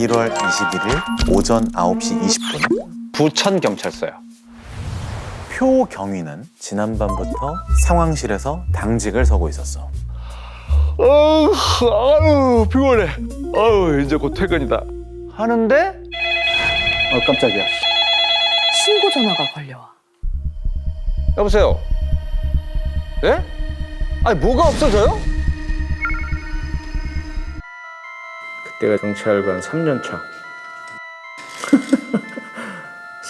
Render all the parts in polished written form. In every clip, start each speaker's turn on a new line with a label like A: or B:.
A: 1월 21일 오전 9시 20분
B: 부천경찰서요.
A: 표 경위는 지난밤부터 상황실에서 당직을 서고 있었어.
B: 아유 피곤해. 아유 이제 곧 퇴근이다. 하는데
C: 깜짝이야.
D: 신고 전화가 걸려와.
B: 여보세요. 예? 아니 뭐가 없어져요?
E: 그때가 경찰관 3년 차.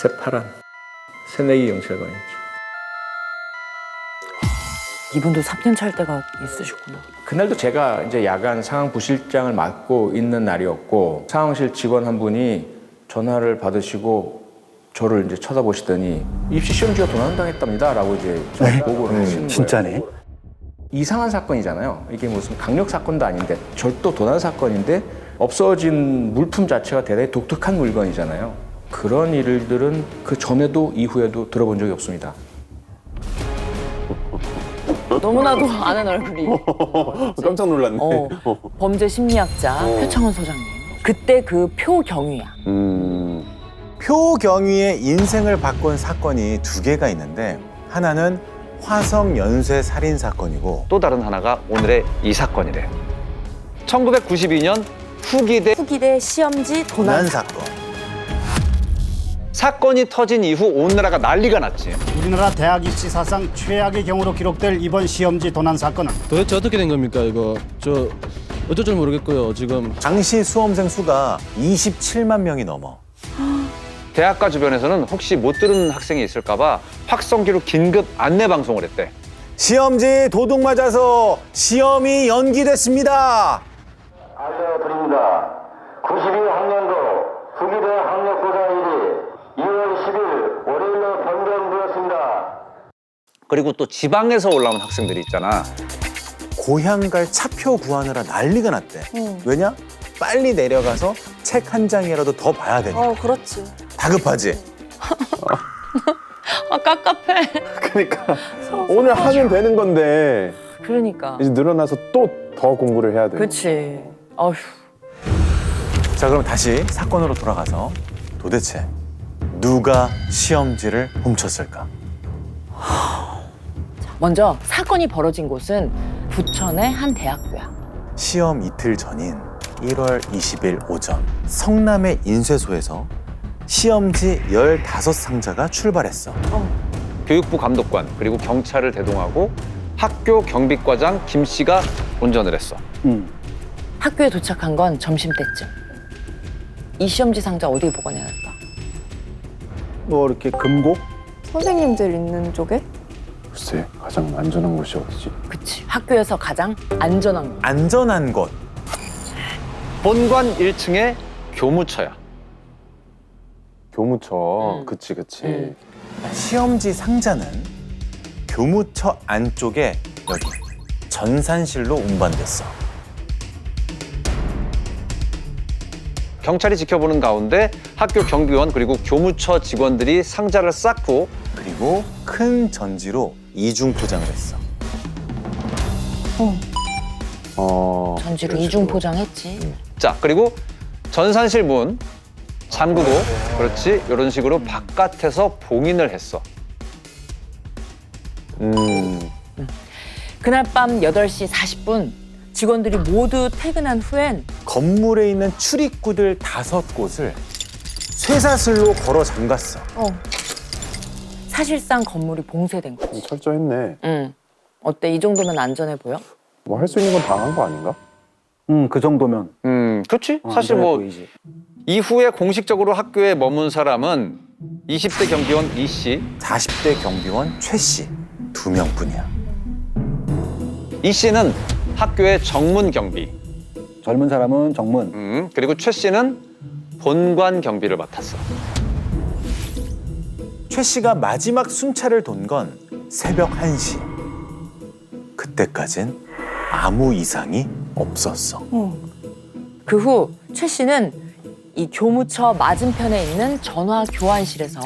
E: 새파란 새내기 경찰관이었죠.
D: 이분도 3년 차 할 때가 있으셨구나.
E: 그날도 제가 이제 야간 상황 부실장을 맡고 있는 날이었고 상황실 직원 한 분이 전화를 받으시고 저를 이제 쳐다보시더니 입시 시험지가 도난당했답니다라고 이제 보고를 하시는 거예요.
C: 진짜네.
E: 이상한 사건이잖아요. 이게 무슨 강력 사건도 아닌데 절도 도난 사건인데 없어진 물품 자체가 대단히 독특한 물건이잖아요. 그런 일들은 그 전에도 이후에도 들어본 적이 없습니다.
D: 너무나도 아는 얼굴이.
C: 깜짝 놀랐네.
D: 범죄 심리학자 표창원 소장님. 그때 그 표 경위야.
A: 표 경위의 인생을 바꾼 사건이 두 개가 있는데 하나는 화성 연쇄 살인 사건이고
B: 또 다른 하나가 오늘의 이 사건이래. 1992년
D: 후기대 시험지 도난
A: 도난 사건.
B: 사건이 터진 이후 온 나라가 난리가 났지.
F: 우리나라 대학 입시 사상 최악의 경우로 기록될 이번 시험지 도난 사건은
G: 도대체 어떻게 된 겁니까 이거? 저 어쩔 줄 모르겠고요 지금.
A: 당시 수험생 수가 27만 명이 넘어.
B: 대학가 주변에서는 혹시 못 들은 학생이 있을까 봐 확성기로 긴급 안내 방송을 했대.
A: 시험지 도둑 맞아서 시험이 연기됐습니다.
H: 알려드립니다. 92학년도 후기대 학력고사일이 2월 10일 월요일로 변경되었습니다.
B: 그리고 또 지방에서 올라온 학생들이 있잖아.
A: 고향 갈 차표 구하느라 난리가 났대. 왜냐? 빨리 내려가서 책 한 장이라도 더 봐야 되니까.
D: 그렇지.
A: 다급하지?
D: 아, 깝깝해.
C: 그러니까 오늘 하면 되는 건데
D: 그러니까.
C: 이제 늘어나서 또 더 공부를 해야 돼.
D: 그치. 어휴.
A: 자, 그럼 다시 사건으로 돌아가서 도대체 누가 시험지를 훔쳤을까?
D: 먼저 사건이 벌어진 곳은 부천의 한 대학교야.
A: 시험 이틀 전인 1월 20일 오전 성남의 인쇄소에서 시험지 15상자가 출발했어.
B: 교육부 감독관 그리고 경찰을 대동하고 학교 경비과장 김 씨가 운전을 했어.
D: 학교에 도착한 건 점심때쯤. 이 시험지 상자 어디에 보관해놨다?
C: 뭐 이렇게 금고?
I: 선생님들 있는 쪽에?
C: 글쎄 가장 안전한 곳이 어디지?
D: 그치. 학교에서 가장 안전한 곳.
A: 안전한 곳.
B: 본관 1층의 교무처야.
C: 교무처. 그치.
A: 시험지 상자는 교무처 안쪽에 여기 전산실로 운반됐어.
B: 경찰이 지켜보는 가운데 학교 경비원 그리고 교무처 직원들이 상자를 쌓고
A: 그리고 큰 전지로 이중 포장을 했어.
D: 전지로
C: 그럴
D: 이중
C: 수도.
D: 포장했지.
B: 자 그리고 전산실 문 잠그고 그렇지 이런 식으로 바깥에서 봉인을 했어.
D: 그날 밤 8시 40분 직원들이 모두 퇴근한 후엔
A: 건물에 있는 출입구들 5곳을 쇠사슬로 걸어 잠갔어.
D: 사실상 건물이 봉쇄된 거지.
C: 철저했네.
D: 응. 어때? 이 정도면 안전해 보여?
C: 뭐 할 수 있는 건 다 한 거 아닌가?
F: 그 정도면
B: 그렇지. 사실 뭐 이후에 공식적으로 학교에 머문 사람은 20대 경비원 이 씨,
A: 40대 경비원 최 씨 2명뿐이야.
B: 이 씨는 학교의 정문 경비,
F: 젊은 사람은 정문.
B: 그리고 최 씨는 본관 경비를 맡았어.
A: 최 씨가 마지막 순찰을 돈 건 새벽 1시. 그때까진 아무 이상이 없었어.
D: 그 후 최 씨는 이 교무처 맞은편에 있는 전화 교환실에서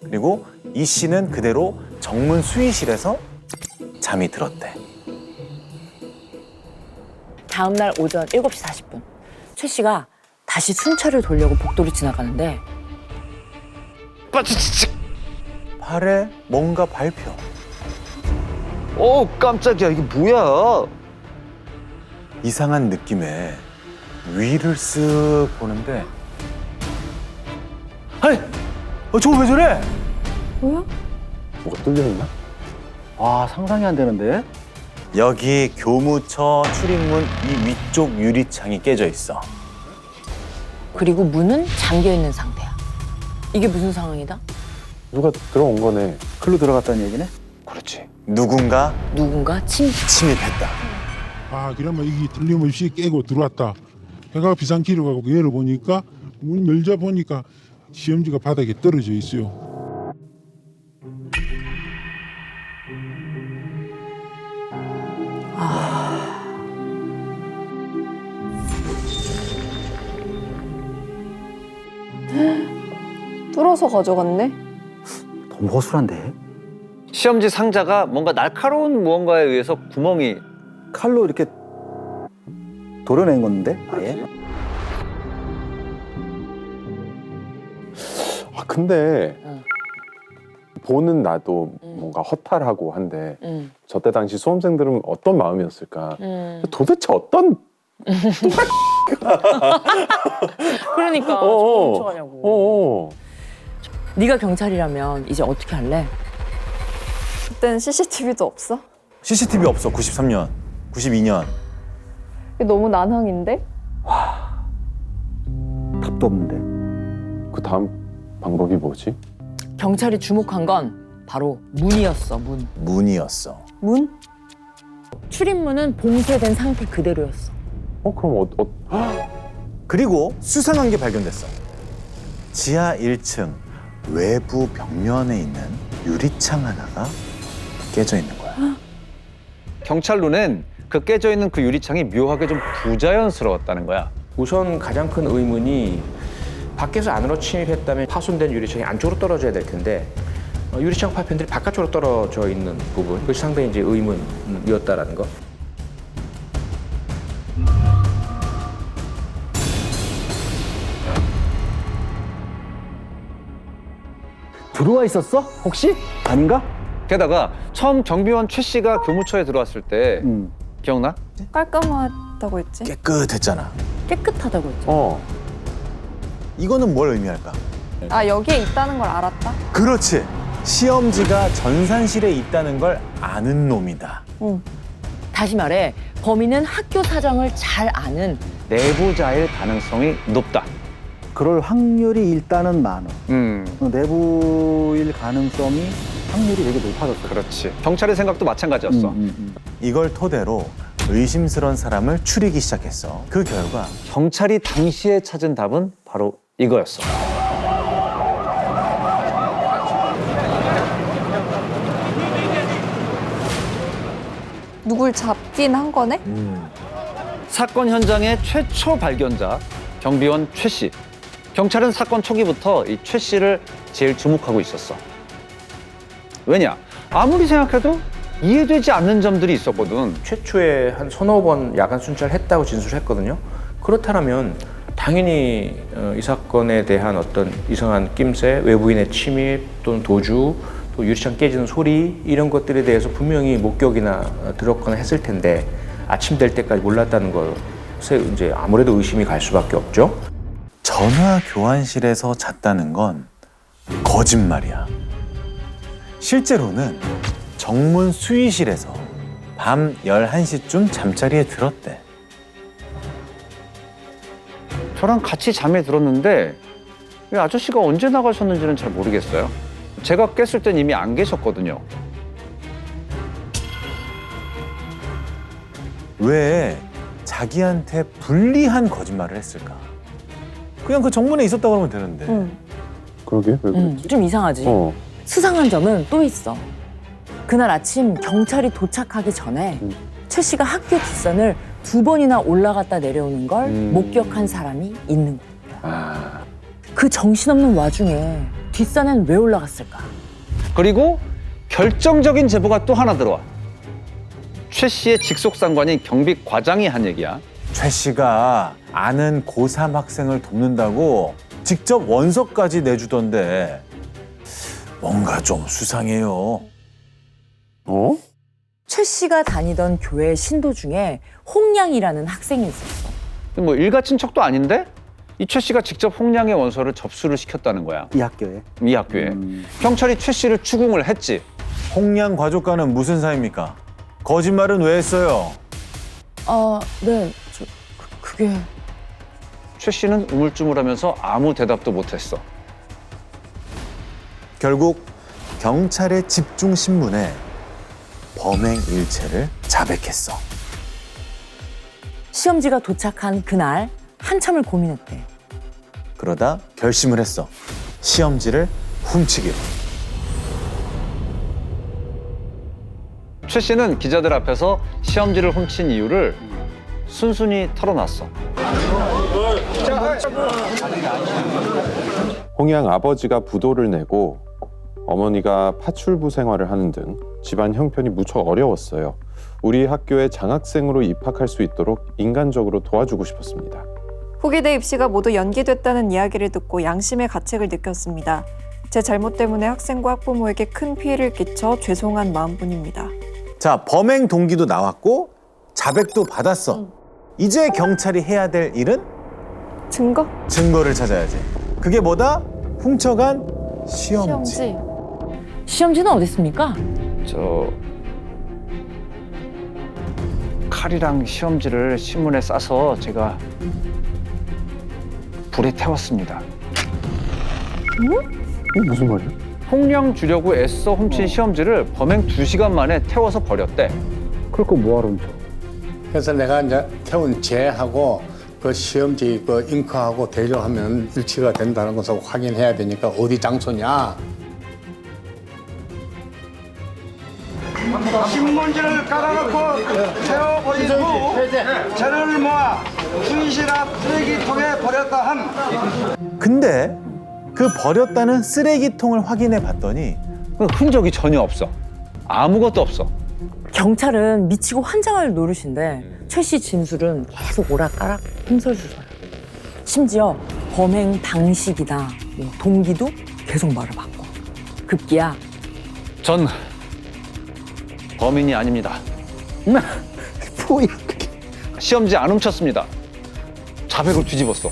A: 그리고 이 씨는 그대로 정문 수의실에서 잠이 들었대.
D: 다음 날 오전 7시 40분 최 씨가 다시 순찰을 돌려고 복도를 지나가는데
A: 팔에 뭔가 밟혀.
B: 깜짝이야. 이게 뭐야?
A: 이상한 느낌에 위를 쓱 보는데 아니, 저거 왜 저래?
I: 뭐야?
C: 뭐가 뚫려있나?
J: 와, 상상이 안 되는데?
A: 여기 교무처 출입문 이 위쪽 유리창이 깨져 있어.
D: 그리고 문은 잠겨 있는 상태야. 이게 무슨 상황이다?
C: 누가 들어온 거네.
J: 글로 들어갔다는 얘기네?
A: 그렇지. 누군가
D: 누군가
A: 침입했다.
K: 아, 그러면 이게 틀림없이 깨고 들어왔다. 해가 비상키로 가고 열어보니까 문 열자 보니까 시험지가 바닥에 떨어져 있어요.
I: 뚫어서 가져갔네?
J: 너무 허술한데?
B: 시험지 상자가 뭔가 날카로운 무언가에 의해서 구멍이
J: 칼로 이렇게 도려낸 건데? 아예?
C: 아, 근데
D: 응.
C: 보는 나도 뭔가 허탈하고 한데
D: 응.
C: 저때 당시 수험생들은 어떤 마음이었을까? 도대체 어떤
D: 그러니까
C: 어어.
D: 훔쳐가냐고. 네가 경찰이라면 이제 어떻게 할래?
I: 그땐 CCTV도 없어?
A: CCTV 없어. 93년, 92년.
I: 이게 너무 난항인데?
J: 답도 없는데?
C: 그 다음 방법이 뭐지?
D: 경찰이 주목한 건 바로 문이었어. 문.
A: 문이었어.
I: 문?
D: 출입문은 봉쇄된 상태 그대로였어.
C: 그럼
A: 그리고 수상한 게 발견됐어. 지하 1층 외부 벽면에 있는 유리창 하나가 깨져 있는 거야.
B: 경찰 눈엔 그 깨져 있는 그 유리창이 묘하게 좀 부자연스러웠다는 거야.
E: 우선 가장 큰 의문이 밖에서 안으로 침입했다면 파손된 유리창이 안쪽으로 떨어져야 될 텐데 유리창 파편들이 바깥쪽으로 떨어져 있는 부분, 그것이 상당히 이제 의문이었다라는 거.
J: 들어와 있었어? 혹시? 아닌가?
B: 게다가 처음 경비원 최 씨가 교무처에 들어왔을 때 기억나?
I: 깔끔하다고 했지?
A: 깨끗했잖아.
D: 깨끗하다고 했죠.
A: 이거는 뭘 의미할까?
I: 아, 여기에 있다는 걸 알았다?
A: 그렇지. 시험지가 전산실에 있다는 걸 아는 놈이다.
D: 다시 말해 범인은 학교 사정을 잘 아는
B: 내부자일 가능성이 높다.
J: 그럴 확률이 일단은 많아. 내부일 가능성이 확률이 되게 높아졌어.
B: 그렇지. 경찰의 생각도 마찬가지였어.
A: 이걸 토대로 의심스러운 사람을 추리기 시작했어. 그 결과
B: 경찰이 당시에 찾은 답은 바로 이거였어.
I: 누굴 잡긴 한 거네?
B: 사건 현장의 최초 발견자 경비원 최 씨. 경찰은 사건 초기부터 이 최 씨를 제일 주목하고 있었어. 왜냐? 아무리 생각해도 이해되지 않는 점들이 있었거든.
E: 최초에 한 서너 번 야간 순찰했다고 진술했거든요. 그렇다면 당연히 이 사건에 대한 어떤 이상한 낌새, 외부인의 침입 또는 도주, 또 유리창 깨지는 소리 이런 것들에 대해서 분명히 목격이나 들었거나 했을 텐데 아침 될 때까지 몰랐다는 것에 이제 아무래도 의심이 갈 수밖에 없죠.
A: 전화 교환실에서 잤다는 건 거짓말이야. 실제로는 정문 수의실에서 밤 11시쯤 잠자리에 들었대.
B: 저랑 같이 잠에 들었는데 이 아저씨가 언제 나가셨는지는 잘 모르겠어요. 제가 깼을 땐 이미 안 계셨거든요.
A: 왜 자기한테 불리한 거짓말을 했을까? 그냥 그 정문에 있었다고 하면 되는데.
C: 그러게 왜 그랬지?
D: 좀 이상하지. 수상한 점은 또 있어. 그날 아침 경찰이 도착하기 전에 최 씨가 학교 뒷산을 2번이나 올라갔다 내려오는 걸 목격한 사람이 있는 거야. 그 정신없는 와중에 뒷산엔 왜 올라갔을까?
B: 그리고 결정적인 제보가 또 하나 들어와. 최 씨의 직속 상관인 경비 과장이 한 얘기야.
A: 최 씨가 아는 고3 학생을 돕는다고 직접 원서까지 내주던데 뭔가 좀 수상해요.
C: 어?
D: 최 씨가 다니던 교회 신도 중에 홍량이라는 학생이 있었어.
B: 뭐 일가 친척도 아닌데 이 최 씨가 직접 홍량의 원서를 접수를 시켰다는 거야.
J: 이 학교에.
B: 이 학교에. 경찰이 최 씨를 추궁을 했지.
A: 홍량 가족과는 무슨 사이입니까? 거짓말은 왜 했어요?
D: 네. 그게...
B: 최 씨는 우물쭈물하면서 아무 대답도 못했어.
A: 결국 경찰의 집중 신문에 범행 일체를 자백했어.
D: 시험지가 도착한 그날 한참을 고민했대.
A: 그러다 결심을 했어. 시험지를 훔치기로.
B: 최 씨는 기자들 앞에서 시험지를 훔친 이유를 순순히 털어놨어.
C: 홍양 아버지가 부도를 내고 어머니가 파출부 생활을 하는 등 집안 형편이 무척 어려웠어요. 우리 학교에 장학생으로 입학할 수 있도록 인간적으로 도와주고 싶었습니다.
I: 후기대 입시가 모두 연기됐다는 이야기를 듣고 양심의 가책을 느꼈습니다. 제 잘못 때문에 학생과 학부모에게 큰 피해를 끼쳐 죄송한 마음뿐입니다.
A: 자, 범행 동기도 나왔고 자백도 받았어. 이제 경찰이 해야 될 일은
I: 증거?
A: 증거를 찾아야지. 그게 뭐다? 훔쳐간 시험지.
D: 시험지는 어디 있습니까?
B: 저 칼이랑 시험지를 신문에 싸서 제가 불에 태웠습니다.
C: 무슨 말이야?
B: 홍량 주려고 애써 훔친 시험지를 범행 2시간 만에 태워서 버렸대.
J: 그럴 거 뭐하러 훔쳐?
L: 그래서 내가 이제 태운 쟤하고 그 시험지 그 잉크하고 대조하면 일치가 된다는 것을 확인해야 되니까 어디 장소냐?
M: 신문지를 깔아놓고 태워버린 후 재료를 모아 충실한 쓰레기통에 버렸다 함.
A: 근데 그 버렸다는 쓰레기통을 확인해 봤더니
B: 흔적이 전혀 없어. 아무것도 없어.
D: 경찰은 미치고 환장할 노릇인데 최 씨 진술은 계속 오락가락 흠설수설. 심지어 범행 방식이나 동기도 계속 말을 바꿔. 급기야
B: 전 범인이 아닙니다.
J: 뭐야 그게?
B: 시험지 안 훔쳤습니다. 자백을 뒤집었어.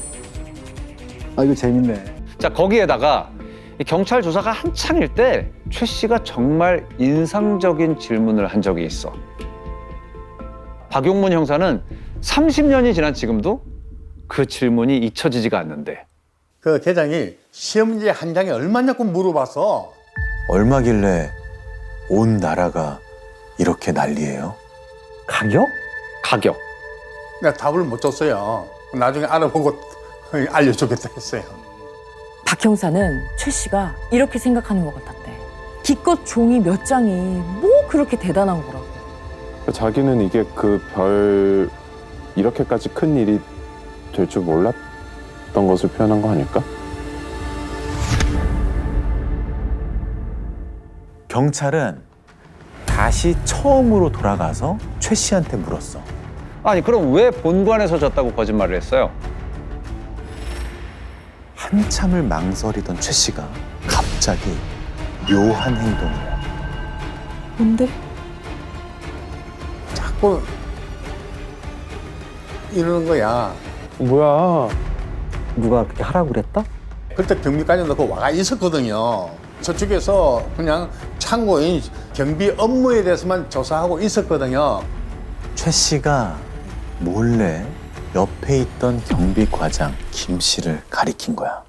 J: 아 이거 재밌네.
B: 자, 거기에다가 이 경찰 조사가 한창일 때 최 씨가 정말 인상적인 질문을 한 적이 있어. 박용문 형사는 30년이 지난 지금도 그 질문이 잊혀지지가 않는데.
L: 그 계장이 시험지 한 장에 얼마냐고 물어봤어.
A: 얼마길래 온 나라가 이렇게 난리예요?
J: 가격?
B: 가격.
L: 내가 답을 못 줬어요. 나중에 알아보고 알려주겠다 했어요.
D: 박 형사는 최 씨가 이렇게 생각하는 것 같았대. 기껏 종이 몇 장이 뭐 그렇게 대단한 거라고.
C: 자기는 이게 그 별 이렇게까지 큰 일이 될 줄 몰랐던 것을 표현한 거 아닐까?
A: 경찰은 다시 처음으로 돌아가서 최 씨한테 물었어.
B: 아니, 그럼 왜 본관에서 졌다고 거짓말을 했어요?
A: 한참을 망설이던 최 씨가 갑자기 묘한 행동을 해.
I: 뭔데?
L: 자꾸 이러는 거야.
C: 뭐야?
J: 누가 그렇게 하라고 그랬다?
L: 그때 경비까지 넣고 와가 있었거든요. 저쪽에서 그냥 참고인 경비 업무에 대해서만 조사하고 있었거든요.
A: 최 씨가 몰래 옆에 있던 경비 과장 김 씨를 가리킨 거야.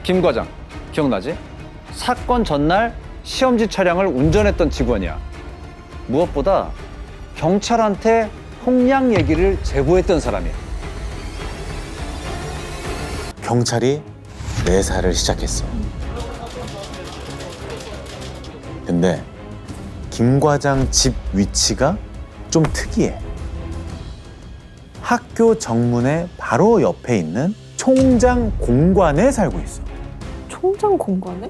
B: 김 과장, 기억나지? 사건 전날 시험지 차량을 운전했던 직원이야. 무엇보다 경찰한테 홍량 얘기를 제보했던 사람이야.
A: 경찰이 내사를 시작했어. 근데 김 과장 집 위치가 좀 특이해. 학교 정문의 바로 옆에 있는 총장 공관에 살고 있어.
I: 총장 공관에?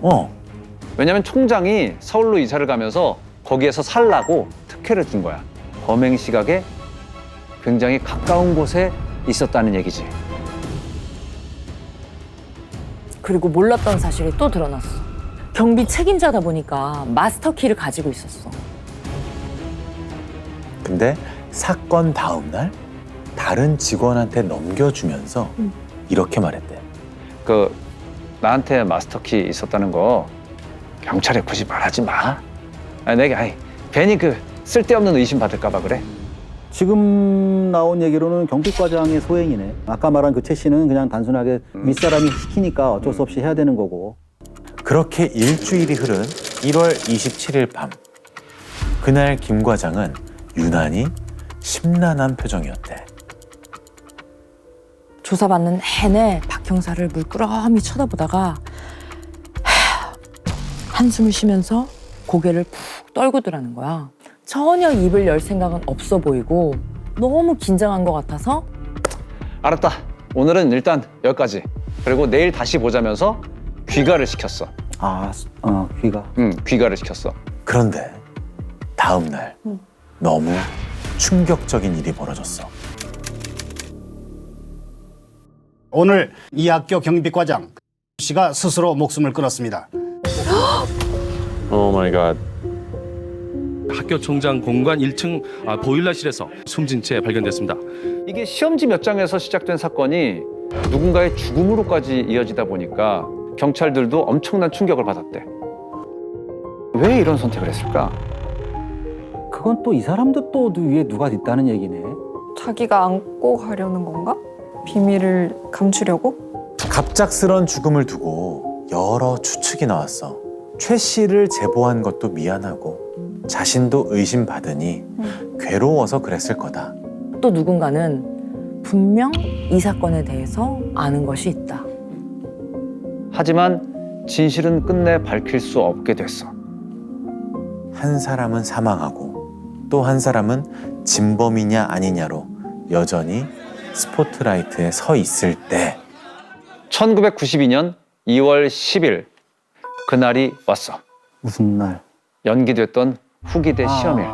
B: 왜냐면 총장이 서울로 이사를 가면서 거기에서 살라고 특혜를 준 거야. 범행 시각에 굉장히 가까운 곳에 있었다는 얘기지.
D: 그리고 몰랐던 사실이 또 드러났어. 경비 책임자다 보니까 마스터키를 가지고 있었어.
A: 근데 사건 다음 날 다른 직원한테 넘겨주면서 이렇게 말했대.
B: 나한테 마스터키 있었다는 거 경찰에 굳이 말하지 마. 내가 괜히 쓸데없는 의심 받을까 봐 그래.
J: 지금 나온 얘기로는 경비과장의 소행이네. 아까 말한 그 최 씨는 그냥 단순하게 윗사람이 시키니까 어쩔 수 없이 해야 되는 거고.
A: 그렇게 일주일이 흐른 1월 27일 밤. 그날 김 과장은 유난히 심란한 표정이었대.
D: 조사받는 내내 박 형사를 물끄러미 쳐다보다가 한숨을 쉬면서 고개를 푹 떨구더라는 거야. 전혀 입을 열 생각은 없어 보이고 너무 긴장한 것 같아서
B: 알았다. 오늘은 일단 여기까지. 그리고 내일 다시 보자면서 귀가를 시켰어.
J: 귀가.
B: 귀가를 시켰어.
A: 그런데 다음 날 너무 충격적인 일이 벌어졌어.
F: 오늘 이 학교 경비과장 씨가 스스로 목숨을 끊었습니다.
C: 오 마이 갓.
G: 학교 총장 공관 1층 보일러실에서 숨진 채 발견됐습니다.
B: 이게 시험지 몇 장에서 시작된 사건이 누군가의 죽음으로까지 이어지다 보니까 경찰들도 엄청난 충격을 받았대. 왜 이런 선택을 했을까?
J: 그건 또 이 사람도 또 위에 누가 있다는 얘기네.
I: 자기가 안고 가려는 건가? 비밀을 감추려고?
A: 갑작스런 죽음을 두고 여러 추측이 나왔어. 최 씨를 제보한 것도 미안하고 자신도 의심받으니 괴로워서 그랬을 거다.
D: 또 누군가는 분명 이 사건에 대해서 아는 것이 있다.
B: 하지만 진실은 끝내 밝힐 수 없게 됐어.
A: 한 사람은 사망하고 또 한 사람은 진범이냐 아니냐로 여전히 스포트라이트에 서 있을 때
B: 1992년 2월 10일 그날이 왔어.
J: 무슨 날?
B: 연기됐던 후기대 시험일.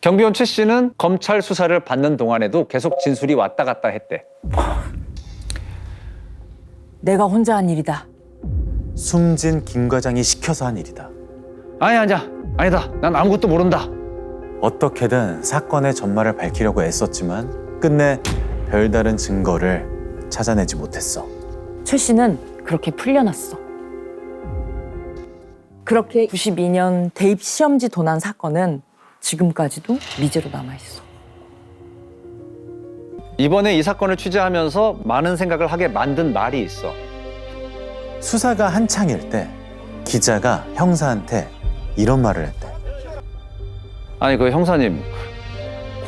B: 경비원 최 씨는 검찰 수사를 받는 동안에도 계속 진술이 왔다 갔다 했대.
D: 내가 혼자 한 일이다.
A: 숨진 김 과장이 시켜서 한 일이다.
B: 아니다. 난 아무것도 모른다.
A: 어떻게든 사건의 전말을 밝히려고 애썼지만 끝내 별다른 증거를 찾아내지 못했어.
D: 최 씨는 그렇게 풀려났어. 그렇게 92년 대입 시험지 도난 사건은 지금까지도 미제로 남아있어.
B: 이번에 이 사건을 취재하면서 많은 생각을 하게 만든 말이 있어.
A: 수사가 한창일 때 기자가 형사한테 이런 말을 했대.
B: 아니 형사님,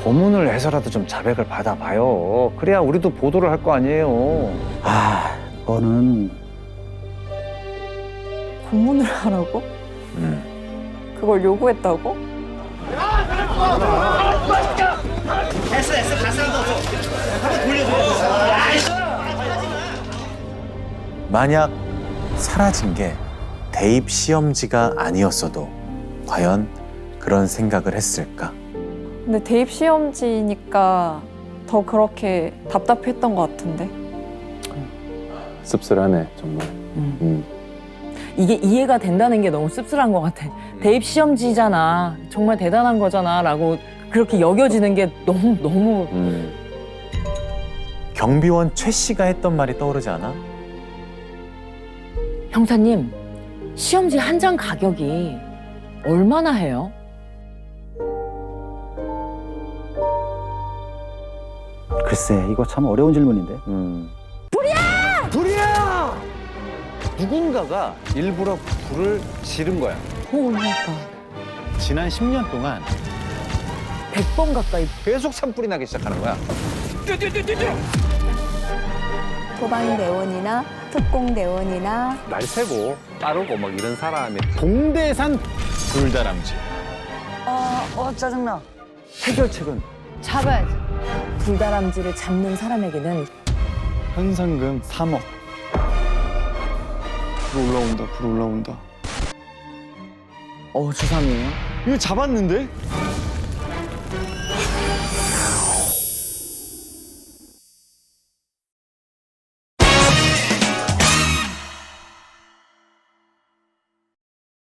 B: 고문을 해서라도 좀 자백을 받아봐요. 그래야 우리도 보도를 할 거 아니에요.
J: 그거는
I: 고문을 하라고? 그걸 요구했다고?
A: 만약 사라진 게 대입 시험지가 아니었어도 과연 그런 생각을 했을까?
I: 근데 대입 시험지니까 더 그렇게 답답했던 것 같은데.
C: 씁쓸하네 정말.
D: 이게 이해가 된다는 게 너무 씁쓸한 것 같아. 대입 시험지잖아. 정말 대단한 거잖아. 라고 그렇게 여겨지는 게 너무.
A: 경비원 최 씨가 했던 말이 떠오르지 않아?
D: 형사님, 시험지 한 장 가격이 얼마나 해요?
J: 글쎄, 이거 참 어려운 질문인데.
B: 불이야! 누군가가 일부러 불을 지른 거야.
D: 그러니까
A: 지난 10년 동안
D: 100번 가까이
B: 계속 산불이 나기 시작하는 거야.
N: 소방대원이나 특공대원이나
B: 날 세고 따르고 막 이런 사람이
A: 동대산 불다람쥐.
N: 짜증나.
B: 해결책은
N: 잡아야지.
D: 불다람쥐를 잡는 사람에게는
G: 현상금 3억. 불 올라온다.
D: 주3이에요?
O: 이거 잡았는데?